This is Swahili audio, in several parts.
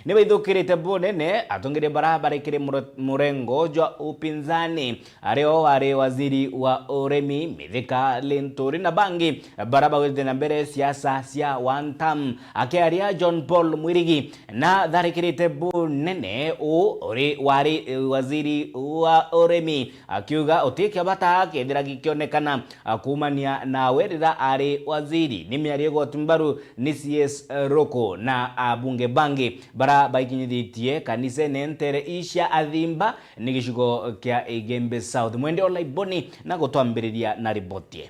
Niba ithukirite bunene atongire barabara ikire murengo jwa upinzani areo wari waziri wa uremi Mithika Linturi na bangi baraba wete na mbere siasa cia one term akiaria John Paul Mwirigi na tharikirite bunene uri wari waziri wa uremi akiuga utike bata kendira gikionekana kumania na werira ari waziri ni miario gotumbaru ni CS Roko na abunge bangi bara baikinyithitie kanise nentere isha athimba ni gishugo kia Igembe South mwende olaiboni na gutwambiriria na ribotie.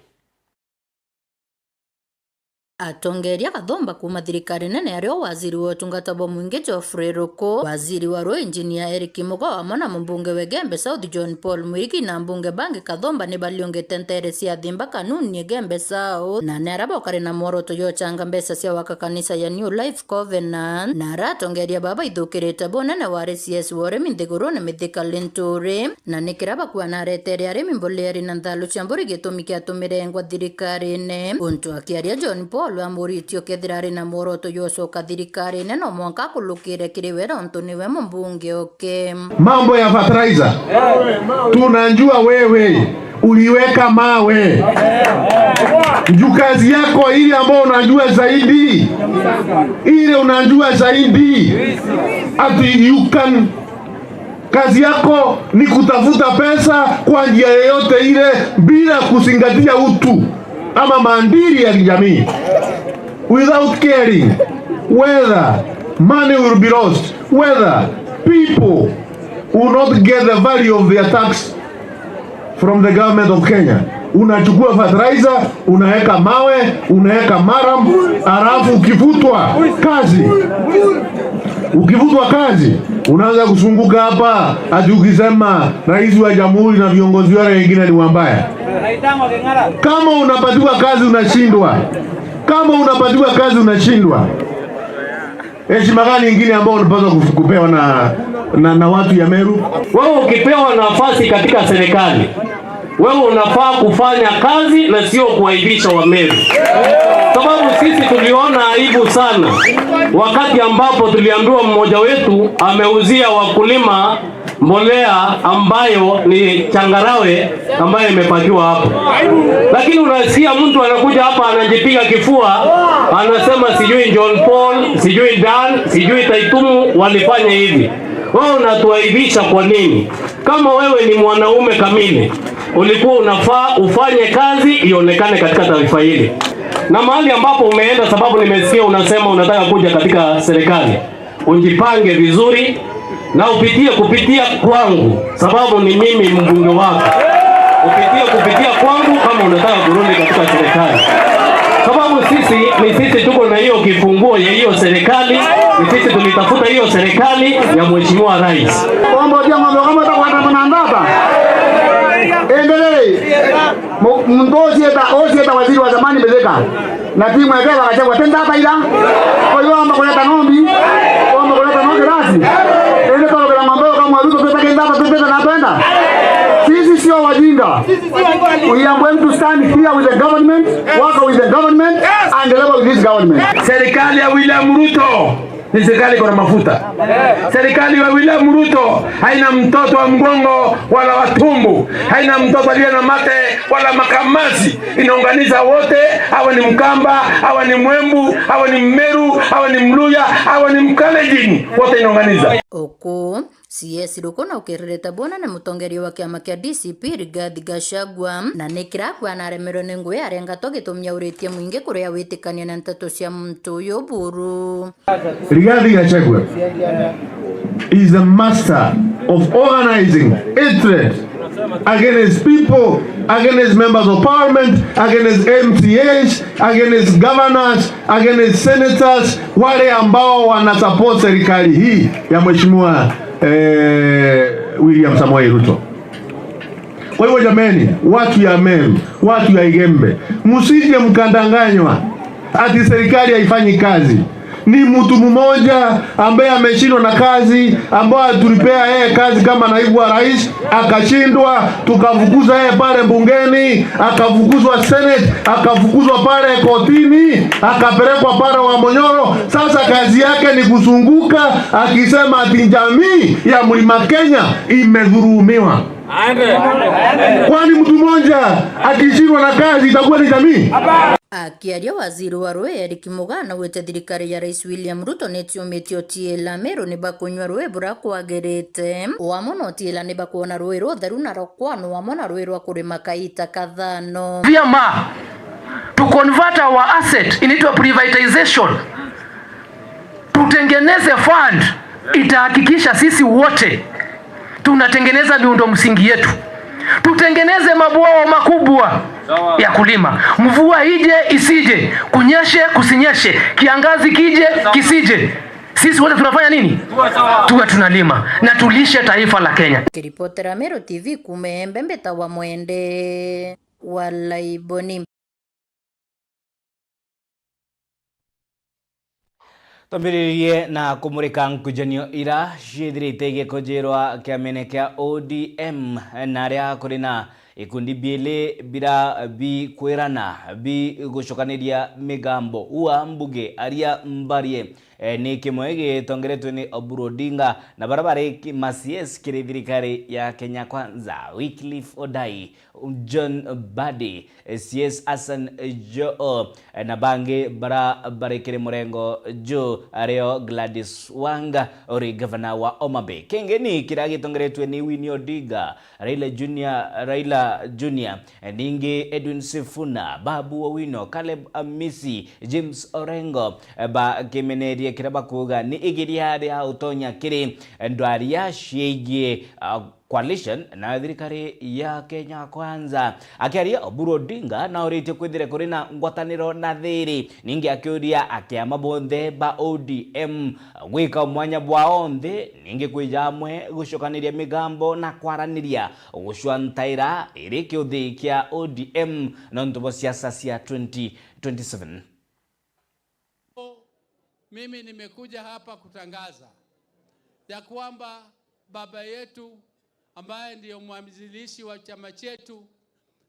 Atongeria Gathomba kuma thirikari nene ario waziri wa utungata bwa mwingi Geoffrey Ruku, waziri wa ro engineer Eric Mugo na mbunge wa Igembe South John Paul Mwirigi na mbunge bangi Gathomba ni baliongete ntere cia thimba kanuni Igembe South na nerabo kare na moroto yo changa mbesa cia waka kanisa ya New Life Covenant na ratongeria baba ithukirite bonene wa CS wore Mithiguru ni Mithika Linturi na nikiraba kwa naretere ari mimboleri na nthalu chamburi gitumiki atumirengwa thirikari ne untu akiaria John Paul Amuritio kethirari na moroto yosoka thirikari neno mwanka kulukire kiriwera onto niwe mbunge oke. Mambo ya fertilizer tunajua wewe uliweka mawe juu kazi yako ile ambayo unajua zaidi ati you can kazi yako ni kutafuta pesa kwa njia yoyote ile bila kuzingatia utu ama maadili ya kijamii, without caring whether money will be lost, whether people will not get the value of their tax from the government of Kenya. Unachukua fertilizer, unaweka mawe, unaweka maram, alafu ukivutwa kazi unaanza kusunguka hapa ati ukisema rais wa jamhuri na viongozi wale wengine ni wambaya. Kama unapatiwa kazi unashindwa, heshima gani nyingine ambayo unapaswa kupewa na watu ya Meru? Wewe ukipewa nafasi katika serikali, wewe unafaa kufanya kazi na sio kuaibisha wa Meru. Sababu sisi tuliona aibu sana wakati ambapo tuliambiwa mmoja wetu ameuzia wakulima mbolea ambayo ni changarawe ambayo imepakiwa hapo. Lakini unasikia mtu anakuja hapa anajipiga kifua, anasema sijui John Paul, sijui Dan, sijui Taitumu walifanya hivi. Wewe unatuaibisha kwa nini? Kama wewe ni mwanaume kamili, ulikuwa unafaa ufanye kazi ionekane katika taifa hili. Na mahali ambapo umeenda, sababu nimesikia unasema unataka kuja katika serikali, unjipange vizuri na kupitia kwangu, sababu ni mimi mbunge wako. Kupitia kwangu kama unataka kurudi katika serikali, sababu sisi tuko na hiyo kifunguo ya hiyo serikali, ni sisi tulitafuta hiyo serikali ya mheshimiwa rais. Kwamba ndio mambo kama takwenda mnandaba endelee mndozi eta waziri wa zamani Mithika na timu yake wakachagua tenda hapa ila kwa hiyo amba kuleta ng'ombe rasi ile kwa mambo kama Ruto tutakenda hapa tupenda na kwenda. Sisi sio wajinga. We are going to stand here with the government, work with the government and deliver with this government. Serikali ya William Ruto ni serikali kwa mafuta. Serikali ya William Ruto haina mtoto wa mgongo wala watumbu, haina mtoto aliye na mate wala makamasi. Inaunganiza wote, hawa ni Mkamba, hawa ni Mwembu, hawa ni Mmeru, hawa ni Mluya, hawa ni Mkalenjin, wote inaunganiza. Oko CS Ruku na ukireta bona na mutongeri wa kiama kia DCP Rigathi Gachagua na nikira kwa naremero nengwe arenga togitumia uretie mwingi kuria witikania na nteto cia muntu yo buru. Rigathi Gachagua is the master of organizing hatred against people, against members of parliament, against MCAs, against governors, against senators, wale ambao wanasupport serikali hii ya mheshimiwa William Samoei Ruto. Kwa hivyo jameni, watu ya Meru, watu ya Igembe, msije mkandanganywa ati serikali haifanyi kazi. ni mtu mmoja ambaye ameshindwa na kazi, ambaye tulipea yeye kazi kama naibu wa rais, akashindwa, tukafukuza yeye pale bungeni, akafukuzwa Senate, akafukuzwa pale kotini, akapelekwa pale Wamonyoro. Sasa kazi yake ni kuzunguka akisema ati jamii ya Mlima Kenya imedhulumiwa. Kwani mtu mmoja akishindwa na kazi itakuwa ni jamii? Akiaria waziri wa rũĩ Eric Mugana wĩte thirikari ya rais William Ruto nĩtiũmĩte Otiela Meru nĩ bakunywa rũĩ bũra kwagĩrĩte wamo na Otiela nĩ bakuona rũĩ rũtheru na rũkwano wamo na rũĩ rwa kũrĩma kaita kathano. Vyama to convert our asset into a privatization, tutengeneze fund itahakikisha sisi wote tunatengeneza miundo msingi yetu, tutengeneze mabwawa makubwa ya kulima, mvua ije isije, kunyeshe kusinyeshe, kiangazi kije kisije, sisi wote tunafanya nini? Tuwe tunalima na tulishe taifa la Kenya. Kiripotera Meru TV kumembe mbeta wa mwende walaiboni. Tambiririe na kumurika nkujanio ira ciithirite gikojirwa kiamene kia ODM na ria kurina ikundi biele bira bi kwirana bi gucokaniria migambo uwa mbuge aria mbarie ni kimwe gitongeretwe ni Oburu Odinga na barabara masies kiri thirikari ya Kenya Kwanza, Wycliffe Odai, John Badi, CS Hassan Joho na bangi barabara kiri murengo jo ario Gladys Wanga ori governor wa Homabay. Kengeni kira gitongeretwe ni Winnie Odinga, Raila Junior, Ningi Edwin Sifuna, Babu Owino, Caleb Amisi, James Orengo ba kimeneria kiraba kuga ni igiria ya utonya kiri ndwari ya shigie coalition na thirikari ya Kenya Kwanza. Akiaria Oburu Odinga na orite kwithire kuri na ngwataniro na thiri ningi akiuria akiama bonthe ba ODM gwika mwanya bwa onthe ningi kwijamwe gucokaniria migambo na kwaraniria gucwantaira iri kiuthi kia ODM na ntubo siasa cia 2027. Mimi nimekuja hapa kutangaza ya kwamba baba yetu ambaye ndiyo mwanzilishi wa chama chetu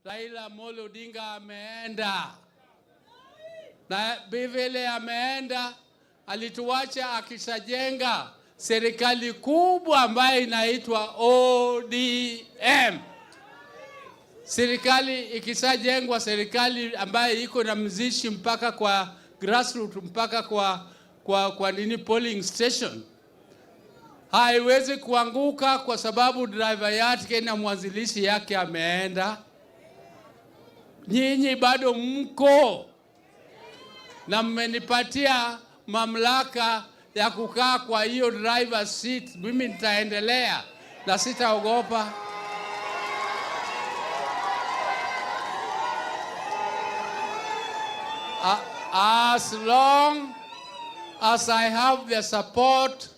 Raila Amolo Odinga ameenda, na vile ameenda alituacha akishajenga serikali kubwa ambayo inaitwa ODM. Serikali ikishajengwa, serikali ambayo iko na mzishi mpaka kwa grassroots, mpaka kwa nini polling station, haiwezi kuanguka kwa sababu driver yake na mwanzilishi yake ameenda. Nyinyi bado mko na mmenipatia mamlaka ya kukaa kwa hiyo driver seat. Mimi nitaendelea na sitaogopa. As long as I have the support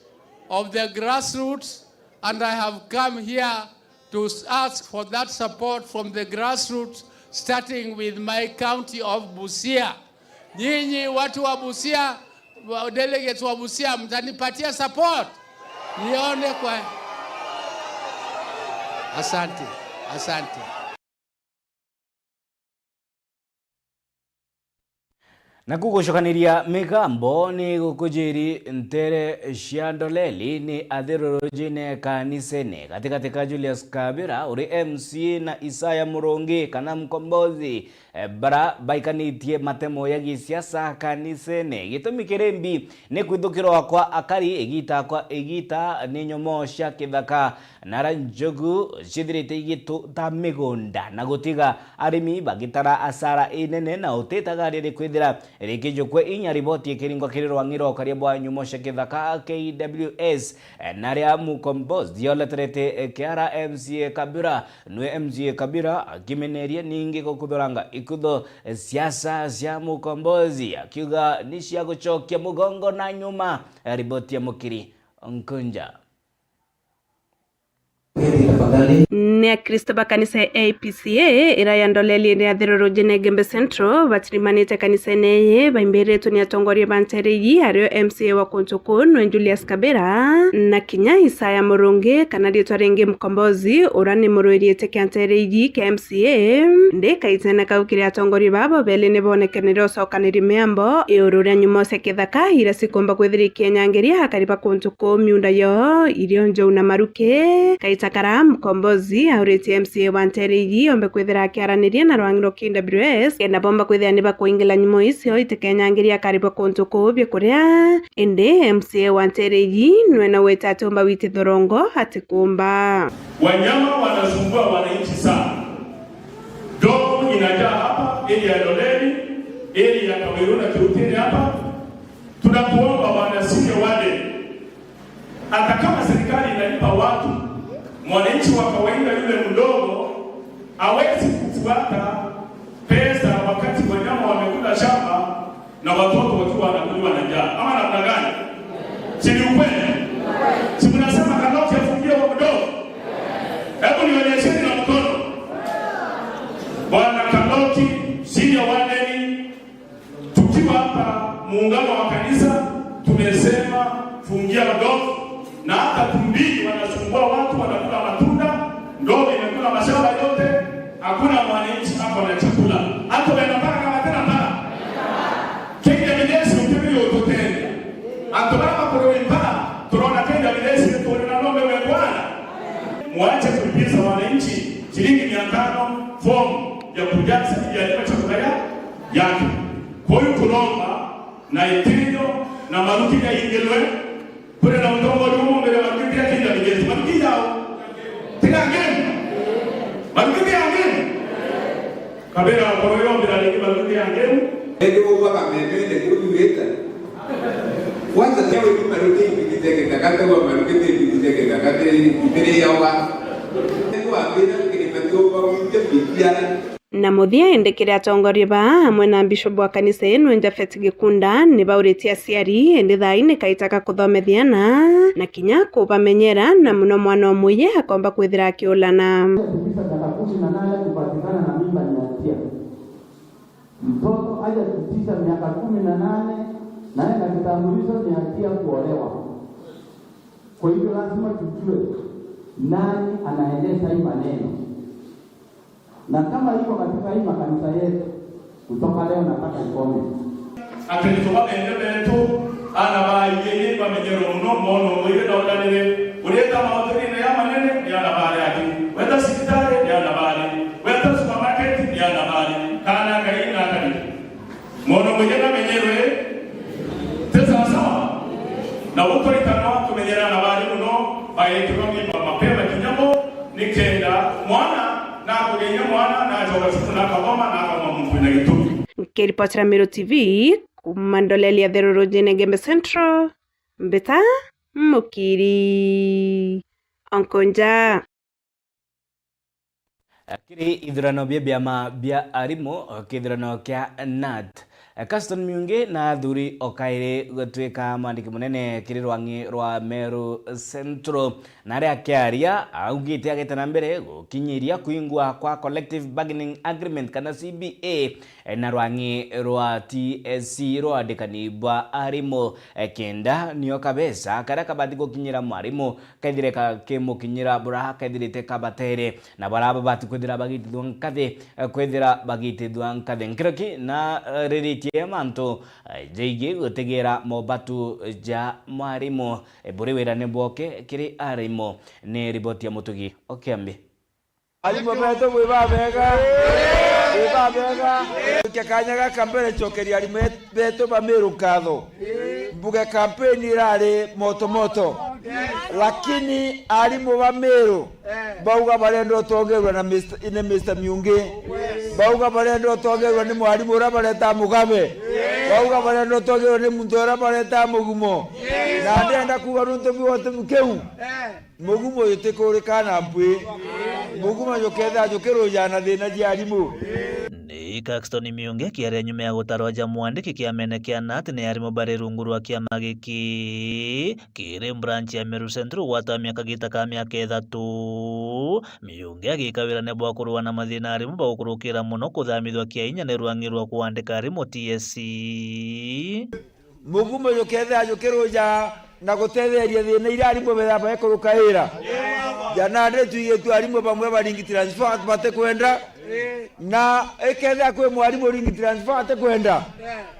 of the grassroots, and I have come here to ask for that support from the grassroots, starting with my county of Busia. Nyinyi watu wa Busia, delegates wa Busia, mtanipatia support nione kwa. Asante, asante. Na kugucokaniria migambo ni gukujiri ntere ciandoleli ni athirurujine kanisene katikati ka Julius Kabira uri MC na Isaya Murungi kana Mkombozi bara baikanitie matemo ya gisiasa kanisene. Gitumi kirembi ni kwithukirwa kwa akari igita ni nyomo cia kithaka na ranjogu cithirite igitu ta migunda na gutiga arimi bagitara asara inene na utetaga riri kwithira rikijukwe inya riboti ikiringwa kirirwa ngiro karia bwa nyumo cia kithaka KWS na ria Mkombozi yoleterete kiara MCA Kabira nwe MCA Kabira akimeneria ningi gukuthoranga ikutho siasa cia Mkombozi akiuga ni cia gucokia mugongo na nyuma. Riboti ya Mukiri Nkunja. ne Kristo ba kanisa ya APCA ira yandoleli ne athiroro jene Gembe Central batirimanite kanisa neye baimberetu ni atongoria bantereyi hario MCA wa Kuntuku no Julius Kabera na kinya Isaya Murungi kana ritwarenge mkombozi urani muruiriete kantereyi ke MCA nde kaitena kaukire atongoria babo bele ne bonekenero sokaniri membo iurura nyumo sekethaka ira sikomba kwethiri kenyangeria hakaripa Kuntuku miunda yo irionjo na maruke kaitakara mkombozi aureti MCA wa Ntereyi ombe kwethira akiaraniria na rwangiro KWS kenda bomba kwethira niba kuingila nyumo icio itekenyangiria karibu Kuntuku bya kuria ende MCA wa Ntereyi nwena wetatu omba witi thorongo hatikumba wanyama wanasumbua wananchi sana. Dogo inajaa hapa ili ya Loleni ili ya Kameruna Kiutini hapa. Tunakuomba wanasikia wale hata kama serikali inalipa watu, mwananchi wa kawaida yule mdogo hawezi kufuata pesa wakati wanyama wamekula shamba na watoto wakiwa wanakuliwa na njaa. Ama namna gani? Si ni ukweli? Si mnasema Kaloti afungie wa mdogo? Hebu nionyesheni na mkono. Bwana Kaloti, senior wadeni, tukiwa hapa muungano wa kanisa tumesema fungia mdogo. Na hata tumbili wanasumbua watu wanakula matunda, ndogo imekula mashamba yote, hakuna mwananchi hapo na chakula. Hata wanapaka kama tena pala. Kenya bidesi ukimili utotende. Atobaka kwa wimpa, tunaona Kenya bidesi tunaona ng'ombe wa Bwana. Mwache kulipiza wananchi shilingi 500 fomu ya kujaza ya chakula yake. Kwa hiyo kulomba na itendo na maruti ya ingelwe kule na utongo jumu mbele maruti ya kinda bidesi maruti yao tena ngeni maruti ya ngeni kabela kwa hiyo bila ligi maruti ya ngeni ndio baba mbele kuliweka kwanza leo hii maruti bidesi takata kwa maruti bidesi takata mbele yao ndio abira kilipatio kwa mtibia na muthia endekire atongoria ba hamwe na bishop wa kanisa eno Njafet Gikunda ni baureti aciari ende thaini kaitaka kuthomethiana na kinya kubamenyera na muno mwana omuye akomba kwithira akiulana kupatikana na mimba ni hatia. Mtoto haja kufikisha miaka 18 naye na kitambulisho ni hatia kuolewa. Kwa hivyo lazima tujue nani anaendesha hii maneno. Na kama iko katika hii makanisa yetu kutoka leo nataka ikome. Atenitoka ende tu ana baye bamenyero no mono ile ndalele uleta mahoteli ya manene ya nabali yake wenda hospitali ya nabali wenda supermarket ya nabali kana kaina kani mono mwenye bamenyero tesa sawa na uko itano tumenyera nabali no baye tukomi mapema kinyambo nikenda mwana na kugenya mwana na ajoga siku na kagoma na kama mtu na gitu. Kiripotera Mero TV kumandoleli athiroro jene Gembe Central mbeta mukiri onkonja kiri ithurano bia biama bia arimo kithurano kia NAT Caston Miungi na athuri okaire gutwika mwandiki munene kiri rwangi rwa Meru Central na ria kiaria augite agite na mbere gukinyiria kuingwa kwa collective bargaining agreement kana CBA na rwangi rwa TSC rwa dekanibwa arimo kenda niyo kabesa kara kabati gukinyira mwarimo kaithireka kimukinyira buraha kaithirite kabatere na baraba bati kwithira bagitithwa nkathe kwithira bagitithwa nkathe nkiroki na riritie manto jeige gutegera mobatu ja mwarimo buri wira ne boke kiri arimo ne riboti ya mutugi okiambi alimo beto wibabega kyakanyaga kambere chokeria alimo beto bameru katho mbuga kampeni irari moto lakini alimo bameru bauga barendo togerwa na Mr. Miungi bauga barendo togerwa ni mwalimu ura bareta Mugabe bauga barendo togerwa ni muntu ura bareta Mugumo na ndenda kuga runtu biwote mukeu Mugumo yotekorikana mpwe Mugumo yoketha yokero jana thina jiarimu ni Caxton Miungi kiaria nyuma ya gutarwa mwandiki kiamene kia NAT ni arimo bare rungu rwa kiama giki kiri branch ya Meru Central wata miaka gita ka miaka 3 Mĩũngĩ agĩkawĩra nĩ bwa kũrũa na mathĩna arimũ bagũkũrũkĩra mũno kũthamithwa Kĩainya nĩ rwang'i rwa kuandĩka arimũ TSC. Mugumo yoketha yokeroja na gutetheria thina ira arimũ bethamba ekũrũkaĩra jana ndetuige tu arimũ bamwe baringi transfer bate kwenda na eketha kwe mwarimu ringi transfer ate kwenda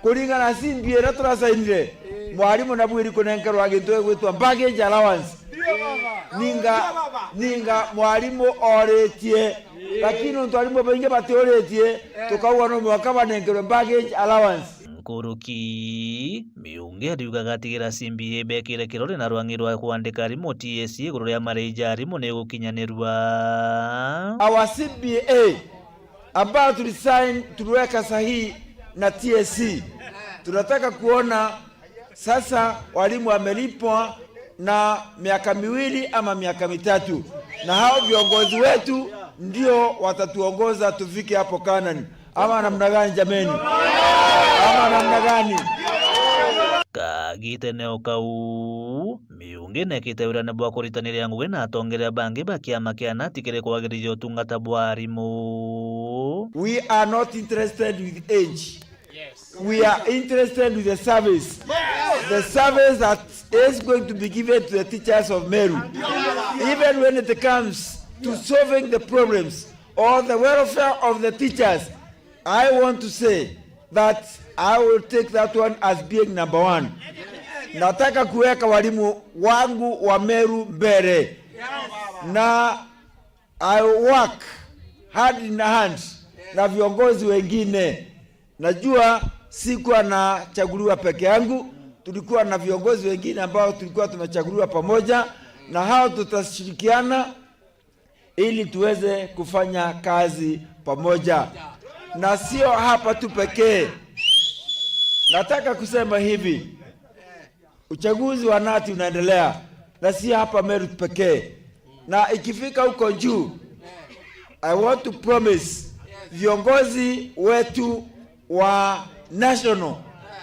kuringana na simbi ĩrĩa tũrasainire mwarimu na bwiri kunenkerwa gĩtwe gwĩtwa baggage allowance ninga mwarimu orĩtie lakini ntũ arimũ baingi batiorĩtie tukauga no mwaka banenkerwe baggage allowance. Nkuruki Mĩũngĩ ariugaga atigira simbi bekire kirore na rwang'i rwa kuandĩka arimũ TSC igũrũ rĩa marĩja arimũ nĩ gũkinyanĩrwa. Our CBA ambao tuliweka sahihi na TSC, tunataka kuona sasa walimu wamelipwa na miaka 2 ama miaka 3, na hao viongozi wetu ndio watatuongoza tufike hapo Kanani. Ama namna gani jameni? Ama namna gani? Kagiteneo kau Mĩũngĩ nekĩte wĩra nĩ bwa kũritanĩria ngũgĩ na atongoria bangi ba kĩama kĩa KNUT kĩrĩ kwagĩrithia ũtungata bwa arimũ. We are not interested with age. Yes. We are interested with the service. The service that is going to be given to the teachers of Meru. Even when it comes to solving the problems or the welfare of the teachers, I want to say that I will take that one as being number 1. Nataka kuweka walimu wangu wa Meru mbele. Na I work hand in hand na viongozi wengine. Najua sikuwa nachaguliwa peke yangu, tulikuwa na viongozi wengine ambao tulikuwa tumechaguliwa pamoja, na hao tutashirikiana ili tuweze kufanya kazi pamoja. Na sio hapa tu pekee. Nataka kusema hivi, uchaguzi wa KNUT unaendelea na si hapa Meru pekee. Na ikifika huko juu, I want to promise viongozi wetu wa national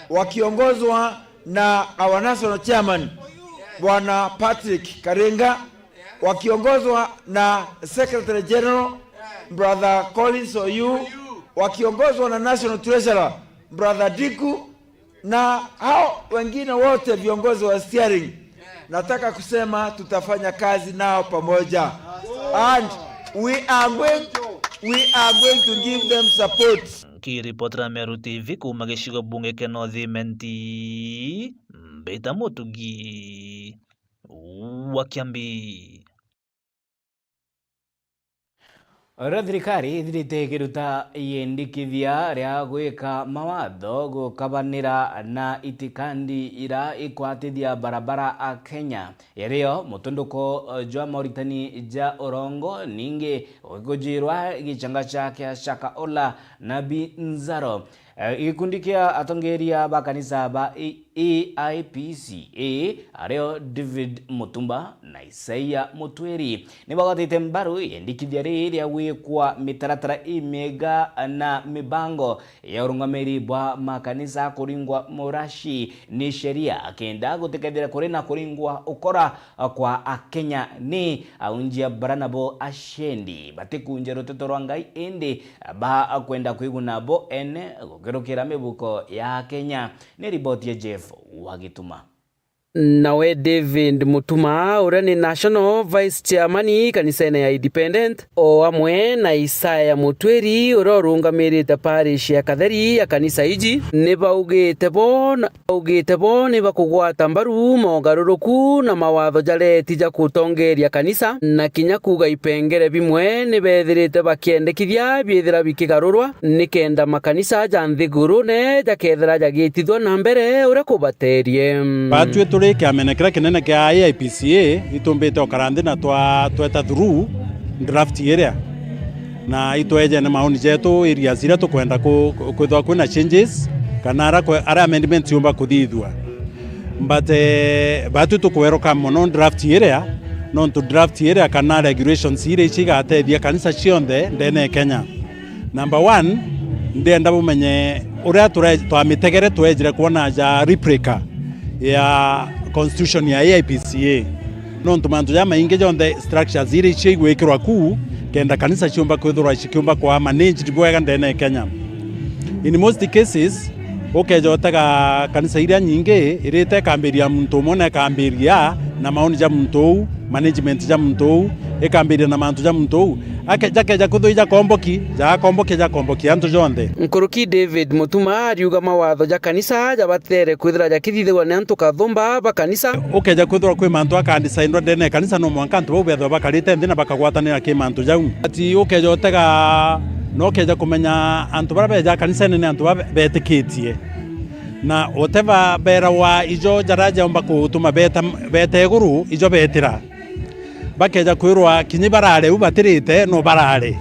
wakiongozwa na our national chairman Bwana Patrick Karenga, wakiongozwa na Secretary General Brother Collins Oyu, wakiongozwa na National Treasurer Brother Diku, na hao wengine wote viongozi wa steering. Nataka kusema tutafanya kazi nao pamoja, and we are going to give them support. Kiripotera Meru TV kuma gĩcigo bunge kĩa North Imenti, Mbita Mũtugi wa Kiambi. Ora thirikari ithirite kiruta iyendikithia ria gwika mawatho gukabanira na itikandi ira ikwatithia barabara a Kenya irio mutunduko jwa Mauritani ja Orongo ningi gujirwa gichanga chake Shaka Ola na Binzaro. Gikundi kia atongeria ba kanisa ba EIPCA ario David Mutumba na Isaia Mutweri ni bagatite mbaru yendikithia ria gwikwa mitaratara imega na mibango ya urungamiri bwa makanisa kuringwa murashi ni sheria kenda gutekethera kuri na kuringwa ukora kwa Akenya ni aunjia Baranabo Ashendi batikunje roteto rwa Ngai ende ba kwenda kwiguna bo ene gukerukira mibuko ya Kenya. Ni riboti ya Jeff Wagituma. Nawe David Mutuma ura ni National Vice Chairman kanisa-inĩ ya Independent o amwe na Isaia Mutweri ura urungamirite parish ya Katheri ya kanisa iji ni baugite bo ni bakugwata mbaru mogaruruku na mawatho jareti ja kutongeria kanisa na kinya kuga ipengere bimwe ni bethirite bakiendekithia biethira bikigarurwa ni kenda makanisa ja nthiguru ne jakethera jagitithwa na mbere ura kubaterie turi kiamenekera kinene kia AIPCA itumbite okaranthi na tweta through draft area na itweje na maoni jetu area zira tukwenda kwithwa kwina changes kana ara amendments yumba kuthithwa but batu tukweroka mono draft area non to draft area kana regulations ire cigatethia kanisa cionthe ndene Kenya. Number 1 ndenda bumenye uria twamitegere twejire kuona ja replica ya constitution ya AIPCA no ntumantu ya mainge jonde structures iri cigwikirwa ku kenda kanisa ciumba kwithura cikiumba kwa managed bwega ndene Kenya. In most cases ukejotega kanisa iria nyingi irite kambiria muntu mone kambiria na maoni ja muntu management ja muntu ikambiria na mantu ja muntu akeja kuthuija komboki antu jonde. Nkuruki David Mutuma ariuga mawatho ja kanisa jabatere kwithira jakithithwa ne antu kathumba ba kanisa ukeja kwithira kwi mantu akandisaindwa ndene kanisa no mwanka antu bobethwa bakarite nthina bakagwatanira ki mantu jau ati ukeja otega no keja kumenya antu bara beja kanisa nene antu betikitie na oteva bera wa ijo jaraja omba kutuma beta iguru ijo betira bakeja kwirwa kinyi barare ubatirite no barare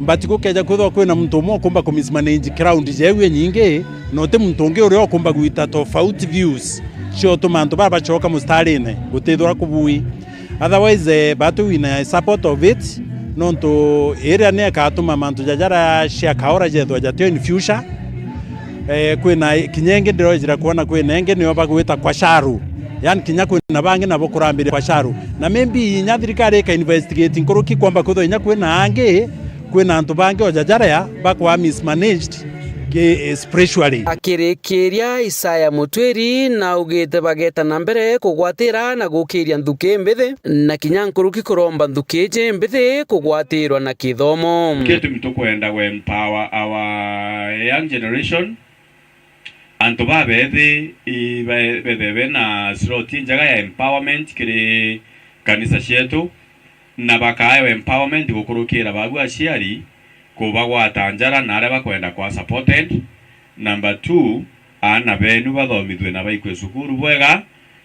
mbati kukeja kwithwa kwina muntu umwe kumba kumismanage crowd jewe nyingi no te muntu ungi uri okumba gwita tofauti views cio tumantu bara bachoka mustarine gutithura kubui otherwise batu wina support of it no to area ne katuma mantu jajara cia kaora jethwa jatio in future kwina kinyenge ndirojira kuona kwina enge niyo bagwita kwa sharu yani kinya kwina bangi nabo kurambire kwa sharu na maybe nya thirikari ka investigating kuruki kwamba kutho inya kwina angi kwina antu bangi ojajara bakwa mismanaged ke spiritually. Akirikiria Isaya Mutweri na ugite bageta na mbere kugwatira na gukiria nthuki mbithi na kinya nkuruki kuromba nthuki je mbithi kugwatirwa na kithomo. Kitu mtukwenda we empower our young generation antu babethi ibebe na sloti njaga ya empowerment kiri kanisa cietu na bakayo empowerment gukurukira bagu aciari kubagwata njara na aria bakwenda kwa supported. Number 2 ana benu bathomithwe na baikwe cukuru bwega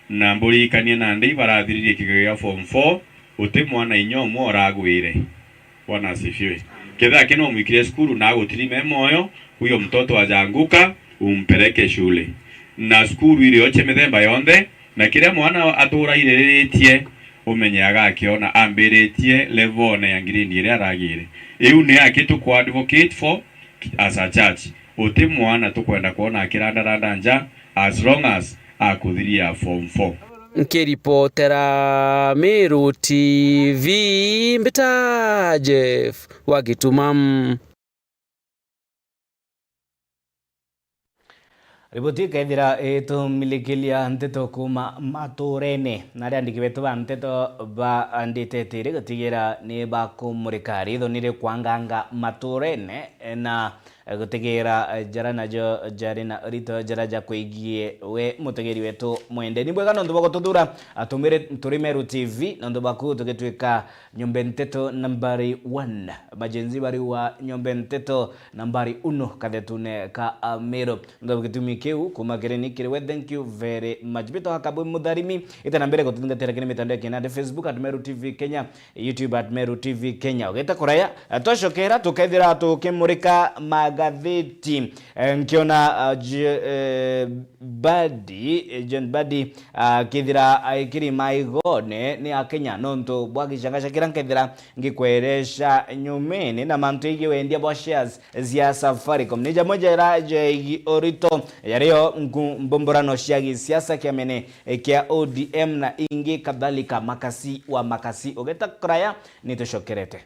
na mburikanie na ndi barathiririe kigega form 4 uti mwana inyomo oragwire bwana asifiwe ketha kino mwikire cukuru na gutirime moyo huyo mtoto ajanguka umpeleke shule na cukuru ile yoche mithemba yonde na kile mwana atura iriritie umenyaga akiona ambiritie level ya grade ile aragire iu ni akitu kwa advocate for as a church uti mwana tukwenda kuona akiranda nja as long as akuthiria form 4. Nkiripotera Meru TV Mbita Jeff Wagitumam. Riboti kaithira milikilia nteto kuma maturene na andiki betu ba nteto ba anditetire gutigira ni ba kumurikari tho nire kwanganga maturene na gutigira jara najo jari na rito jara ja kuigie we mutegeri wetu mwende ni bwega ndo bagotuthura atumire turi Meru TV ndo baku tugitwika nyombe nteto nambari 1 bajenzi bari wa nyombe nteto nambari 1 kadetune ka Meru ndo bagitumi keu kuma gereni kirewe. Thank you very much bito hakabwe mudharimi itana mbere kutungatera kine mitandao ya Facebook @Meru TV Kenya, YouTube @Meru TV Kenya. Ogeta kuraya toshokera tukaithira tukimurika magatheti nkiona John Badi kithira aikiri maigone ni akenya nonto bwagishangasha kirankethira ngikweresha nyumene na mantu igi wendia bo shares zia Safaricom nija moja iraje igi orito yario mbomborano ciagi siasa kiamene kia ODM na ingi kadhalika makasi wa makasi. Ogeta kuraya nitoshokerete.